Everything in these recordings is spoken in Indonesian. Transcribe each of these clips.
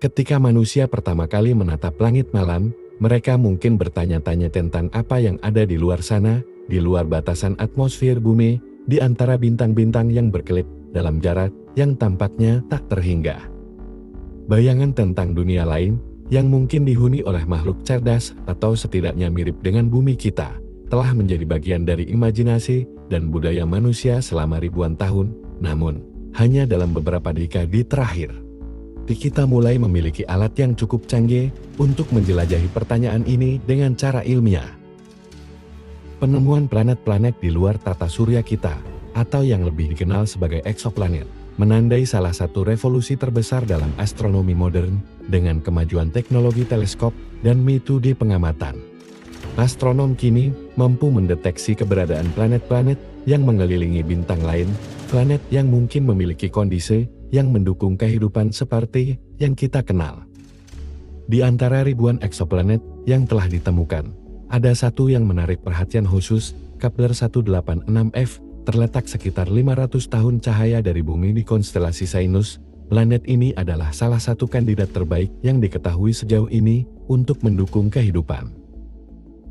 Ketika manusia pertama kali menatap langit malam, mereka mungkin bertanya-tanya tentang apa yang ada di luar sana, di luar batasan atmosfer bumi, di antara bintang-bintang yang berkelip dalam jarak yang tampaknya tak terhingga. Bayangan tentang dunia lain, yang mungkin dihuni oleh makhluk cerdas atau setidaknya mirip dengan bumi kita, telah menjadi bagian dari imajinasi dan budaya manusia selama ribuan tahun. Namun, hanya dalam beberapa dekade terakhir, kita mulai memiliki alat yang cukup canggih untuk menjelajahi pertanyaan ini dengan cara ilmiah. Penemuan planet-planet di luar tata surya kita, atau yang lebih dikenal sebagai eksoplanet, menandai salah satu revolusi terbesar dalam astronomi modern dengan kemajuan teknologi teleskop dan metode pengamatan. Astronom kini mampu mendeteksi keberadaan planet-planet yang mengelilingi bintang lain, planet yang mungkin memiliki kondisi yang mendukung kehidupan seperti yang kita kenal. Di antara ribuan eksoplanet yang telah ditemukan, ada satu yang menarik perhatian khusus. Kepler 186f terletak sekitar 500 tahun cahaya dari bumi di konstelasi Cygnus. Planet ini adalah salah satu kandidat terbaik yang diketahui sejauh ini untuk mendukung kehidupan.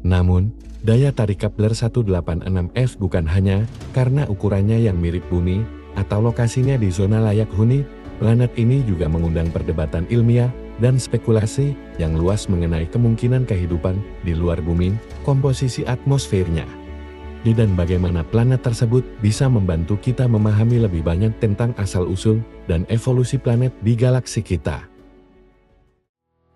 Namun, daya tarik Kepler 186f bukan hanya karena ukurannya yang mirip bumi atau lokasinya di zona layak huni. Planet ini juga mengundang perdebatan ilmiah dan spekulasi yang luas mengenai kemungkinan kehidupan di luar bumi, komposisi atmosfernya, dan bagaimana planet tersebut bisa membantu kita memahami lebih banyak tentang asal-usul dan evolusi planet di galaksi kita.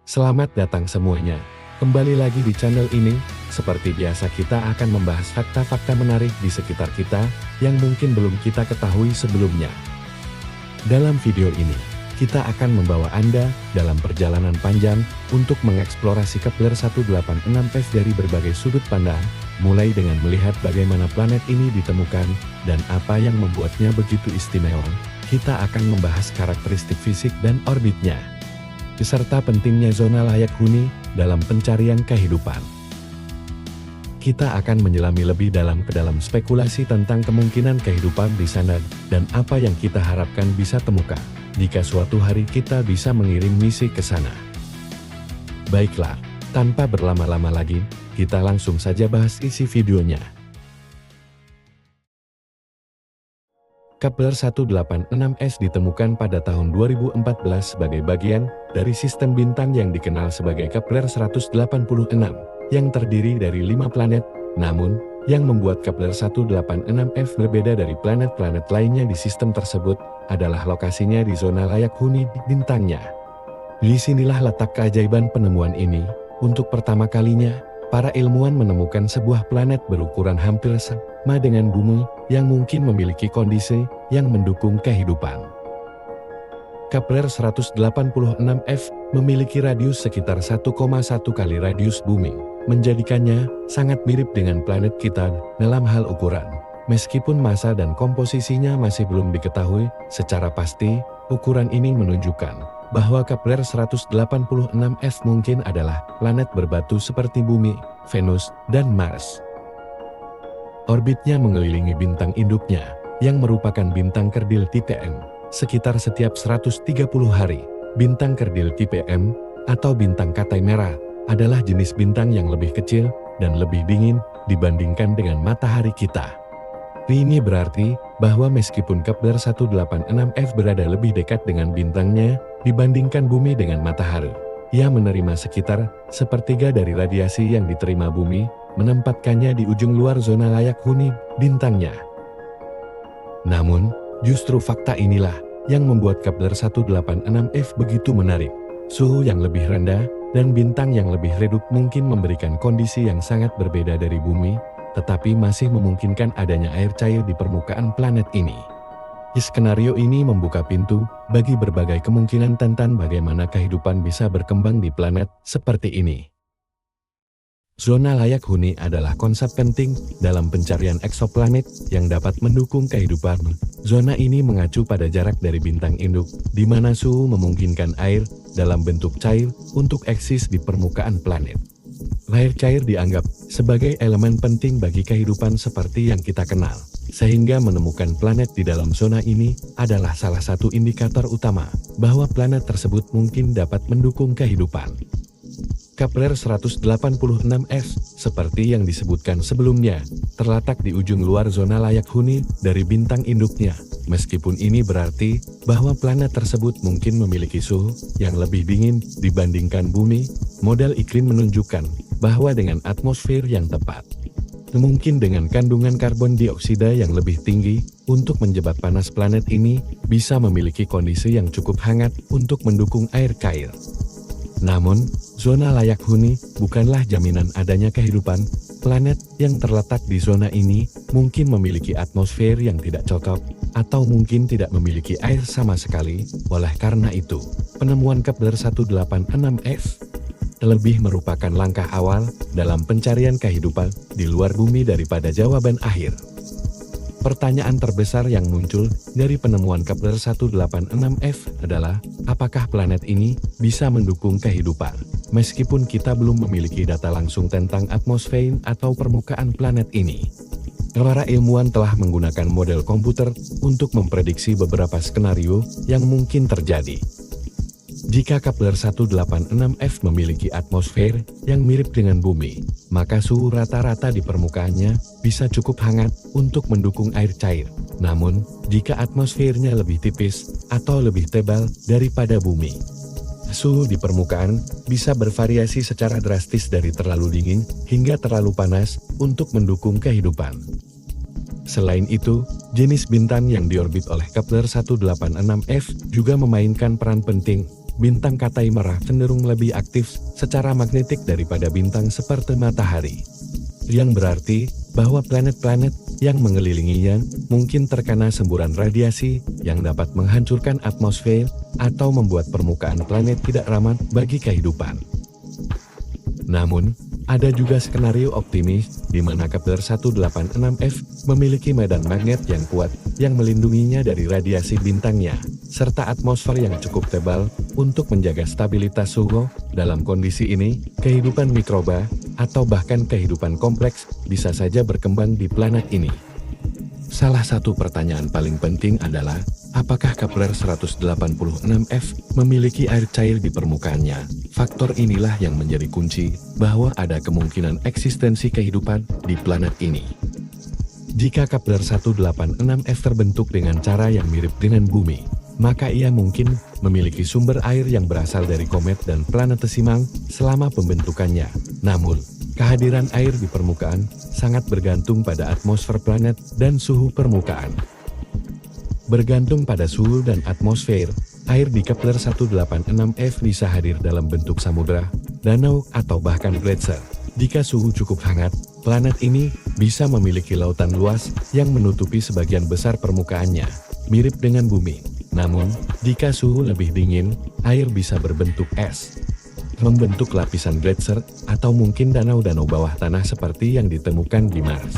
Selamat datang semuanya, kembali lagi di channel ini. Seperti biasa, kita akan membahas fakta-fakta menarik di sekitar kita yang mungkin belum kita ketahui sebelumnya. Dalam video ini, kita akan membawa Anda dalam perjalanan panjang untuk mengeksplorasi Kepler 186f dari berbagai sudut pandang, mulai dengan melihat bagaimana planet ini ditemukan dan apa yang membuatnya begitu istimewa. Kita akan membahas karakteristik fisik dan orbitnya, beserta pentingnya zona layak huni dalam pencarian kehidupan. Kita akan menyelami lebih dalam ke dalam spekulasi tentang kemungkinan kehidupan di sana dan apa yang kita harapkan bisa temukan jika suatu hari kita bisa mengirim misi ke sana. Baiklah, tanpa berlama-lama lagi, kita langsung saja bahas isi videonya. Kepler 186s ditemukan pada tahun 2014 sebagai bagian dari sistem bintang yang dikenal sebagai Kepler 186, yang terdiri dari 5 planet. Namun, yang membuat Kepler 186f berbeda dari planet-planet lainnya di sistem tersebut adalah lokasinya di zona layak huni bintangnya. Di sinilah letak keajaiban penemuan ini. Untuk pertama kalinya, para ilmuwan menemukan sebuah planet berukuran hampir sama dengan bumi yang mungkin memiliki kondisi yang mendukung kehidupan. Kepler 186f memiliki radius sekitar 1,1 kali radius bumi, menjadikannya sangat mirip dengan planet kita dalam hal ukuran. Meskipun massa dan komposisinya masih belum diketahui secara pasti, ukuran ini menunjukkan bahwa Kepler 186f mungkin adalah planet berbatu seperti bumi, Venus, dan Mars. Orbitnya mengelilingi bintang induknya, yang merupakan bintang kerdil tipe M. Sekitar setiap 130 hari, bintang kerdil tipe M, atau bintang katai merah, adalah jenis bintang yang lebih kecil dan lebih dingin dibandingkan dengan matahari kita. Ini berarti bahwa meskipun Kepler 186f berada lebih dekat dengan bintangnya dibandingkan bumi dengan matahari, ia menerima sekitar sepertiga dari radiasi yang diterima bumi, menempatkannya di ujung luar zona layak huni bintangnya. Namun, justru fakta inilah yang membuat Kepler 186f begitu menarik. Suhu yang lebih rendah dan bintang yang lebih redup mungkin memberikan kondisi yang sangat berbeda dari bumi, tetapi masih memungkinkan adanya air cair di permukaan planet ini. Skenario ini membuka pintu bagi berbagai kemungkinan tentang bagaimana kehidupan bisa berkembang di planet seperti ini. Zona layak huni adalah konsep penting dalam pencarian eksoplanet yang dapat mendukung kehidupan. Zona ini mengacu pada jarak dari bintang induk, di mana suhu memungkinkan air dalam bentuk cair untuk eksis di permukaan planet. Air cair dianggap sebagai elemen penting bagi kehidupan seperti yang kita kenal. Sehingga menemukan planet di dalam zona ini adalah salah satu indikator utama bahwa planet tersebut mungkin dapat mendukung kehidupan. Kepler 186s, seperti yang disebutkan sebelumnya, terletak di ujung luar zona layak huni dari bintang induknya. Meskipun ini berarti bahwa planet tersebut mungkin memiliki suhu yang lebih dingin dibandingkan bumi, model iklim menunjukkan bahwa dengan atmosfer yang tepat, mungkin dengan kandungan karbon dioksida yang lebih tinggi untuk menjebak panas, planet ini bisa memiliki kondisi yang cukup hangat untuk mendukung air cair. Namun, zona layak huni bukanlah jaminan adanya kehidupan. Planet yang terletak di zona ini mungkin memiliki atmosfer yang tidak cocok, atau mungkin tidak memiliki air sama sekali. Oleh karena itu, penemuan Kepler 186s lebih merupakan langkah awal dalam pencarian kehidupan di luar bumi daripada jawaban akhir. Pertanyaan terbesar yang muncul dari penemuan Kepler 186f adalah, apakah planet ini bisa mendukung kehidupan? Meskipun kita belum memiliki data langsung tentang atmosfer atau permukaan planet ini, para ilmuwan telah menggunakan model komputer untuk memprediksi beberapa skenario yang mungkin terjadi. Jika Kepler 186f memiliki atmosfer yang mirip dengan bumi, maka suhu rata-rata di permukaannya bisa cukup hangat untuk mendukung air cair. Namun, jika atmosfernya lebih tipis atau lebih tebal daripada bumi, suhu di permukaan bisa bervariasi secara drastis dari terlalu dingin hingga terlalu panas untuk mendukung kehidupan. Selain itu, jenis bintang yang diorbit oleh Kepler 186f juga memainkan peran penting. Bintang Katai merah cenderung lebih aktif secara magnetik daripada bintang seperti matahari, yang berarti bahwa planet-planet yang mengelilinginya mungkin terkena semburan radiasi yang dapat menghancurkan atmosfer atau membuat permukaan planet tidak ramah bagi kehidupan. Namun, ada juga skenario optimis di mana Kepler 186f memiliki medan magnet yang kuat yang melindunginya dari radiasi bintangnya, serta atmosfer yang cukup tebal untuk menjaga stabilitas suhu. Dalam kondisi ini, kehidupan mikroba atau bahkan kehidupan kompleks bisa saja berkembang di planet ini. Salah satu pertanyaan paling penting adalah, apakah Kepler 186f memiliki air cair di permukaannya? Faktor inilah yang menjadi kunci bahwa ada kemungkinan eksistensi kehidupan di planet ini. Jika Kepler 186f terbentuk dengan cara yang mirip dengan bumi, maka ia mungkin memiliki sumber air yang berasal dari komet dan planetesimang selama pembentukannya. Namun, kehadiran air di permukaan sangat bergantung pada atmosfer planet dan suhu permukaan. Bergantung pada suhu dan atmosfer, air di Kepler 186f bisa hadir dalam bentuk samudra, danau, atau bahkan gletser. Jika suhu cukup hangat, planet ini bisa memiliki lautan luas yang menutupi sebagian besar permukaannya, mirip dengan bumi. Namun, jika suhu lebih dingin, air bisa berbentuk es, membentuk lapisan gletser, atau mungkin danau-danau bawah tanah seperti yang ditemukan di Mars.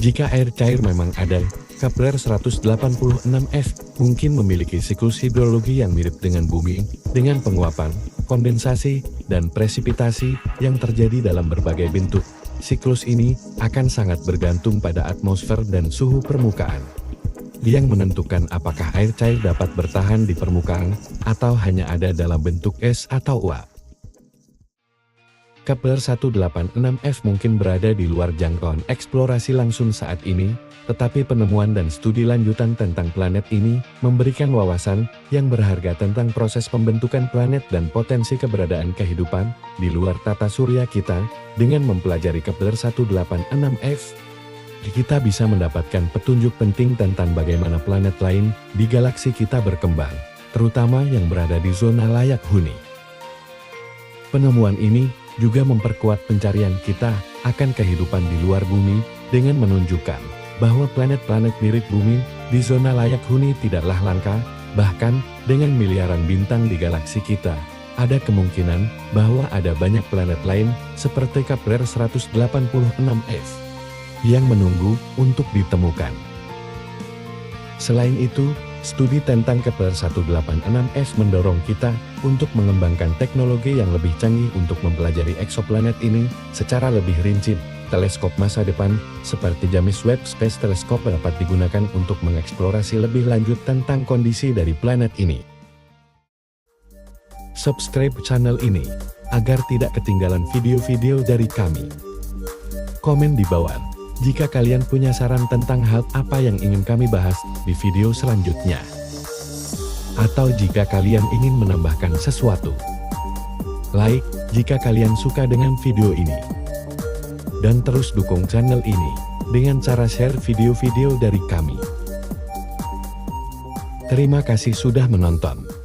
Jika air cair memang ada, Kepler 186f mungkin memiliki siklus hidrologi yang mirip dengan bumi, dengan penguapan, kondensasi, dan presipitasi yang terjadi dalam berbagai bentuk. Siklus ini akan sangat bergantung pada atmosfer dan suhu permukaan, yang menentukan apakah air cair dapat bertahan di permukaan atau hanya ada dalam bentuk es atau uap. Kepler 186f mungkin berada di luar jangkauan eksplorasi langsung saat ini, tetapi penemuan dan studi lanjutan tentang planet ini memberikan wawasan yang berharga tentang proses pembentukan planet dan potensi keberadaan kehidupan di luar tata surya kita. Dengan mempelajari Kepler 186f, kita bisa mendapatkan petunjuk penting tentang bagaimana planet lain di galaksi kita berkembang, terutama yang berada di zona layak huni. Penemuan ini juga memperkuat pencarian kita akan kehidupan di luar bumi dengan menunjukkan bahwa planet-planet mirip bumi di zona layak huni tidaklah langka. Bahkan dengan miliaran bintang di galaksi kita, ada kemungkinan bahwa ada banyak planet lain seperti Kepler 186f yang menunggu untuk ditemukan. Selain itu, studi tentang Kepler 186f mendorong kita untuk mengembangkan teknologi yang lebih canggih untuk mempelajari eksoplanet ini secara lebih rinci. Teleskop masa depan, seperti James Webb Space Telescope dapat digunakan untuk mengeksplorasi lebih lanjut tentang kondisi dari planet ini. Subscribe channel ini, agar tidak ketinggalan video-video dari kami. Komen di bawah, jika kalian punya saran tentang hal apa yang ingin kami bahas di video selanjutnya. Atau jika kalian ingin menambahkan sesuatu. Like, jika kalian suka dengan video ini. Dan terus dukung channel ini, dengan cara share video-video dari kami. Terima kasih sudah menonton.